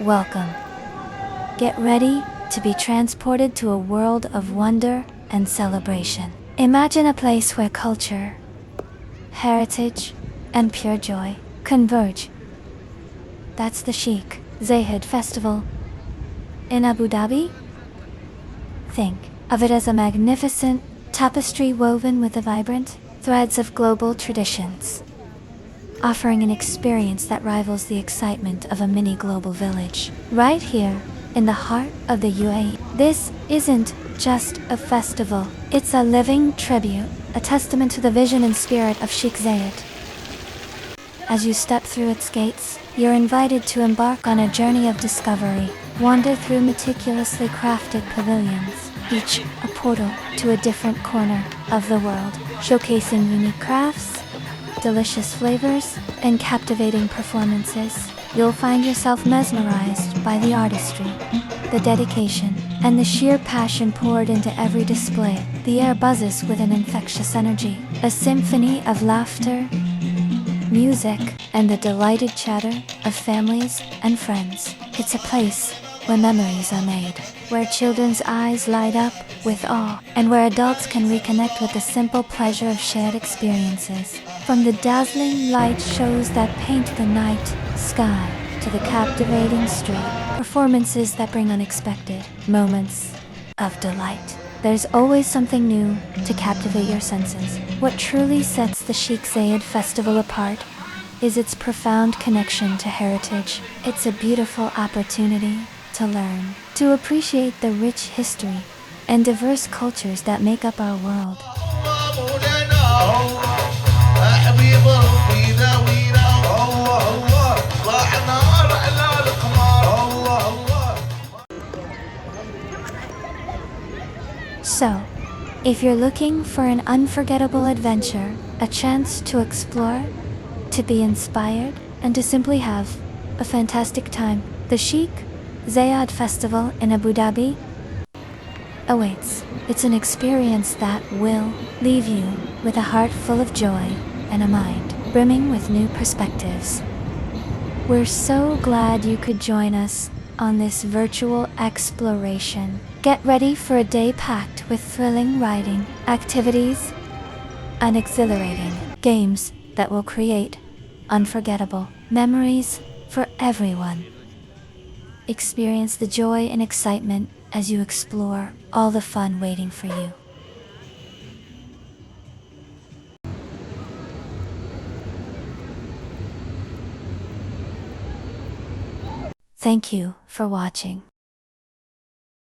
Welcome. Get ready to be transported to a world of wonder and celebration. Imagine a place where culture, heritage, and pure joy converge. That's the Sheikh Zayed Festival in Abu Dhabi. Think of it as a magnificent tapestry woven with the vibrant threads of global traditions, offering an experience that rivals the excitement of a mini global village. Right here, in the heart of the UAE. This isn't just a festival, it's a living tribute, a testament to the vision and spirit of Sheikh Zayed. As you step through its gates, you're invited to embark on a journey of discovery. Wander through meticulously crafted pavilions, each a portal to a different corner of the world, showcasing unique crafts, delicious flavors, and captivating performances. You'll find yourself mesmerized by the artistry, the dedication, and the sheer passion poured into every display. The air buzzes with an infectious energy, a symphony of laughter, music, and the delighted chatter of families and friends. It's a place where memories are made, where children's eyes light up with awe, and where adults can reconnect with the simple pleasure of shared experiences. From the dazzling light shows that paint the night sky to the captivating street performances that bring unexpected moments of delight. There's always something new to captivate your senses. What truly sets the Sheikh Zayed Festival apart is its profound connection to heritage. It's a beautiful opportunity to learn, to appreciate the rich history and diverse cultures that make up our world. So, if you're looking for an unforgettable adventure, a chance to explore, to be inspired, and to simply have a fantastic time, the Sheikh Zayed Festival in Abu Dhabi awaits. It's an experience that will leave you with a heart full of joy and a mind brimming with new perspectives. We're so glad you could join us on this virtual exploration. Get ready for a day packed with thrilling riding activities and exhilarating games that will create unforgettable memories for everyone. Experience the joy and excitement as you explore all the fun waiting for you. Thank you for watching.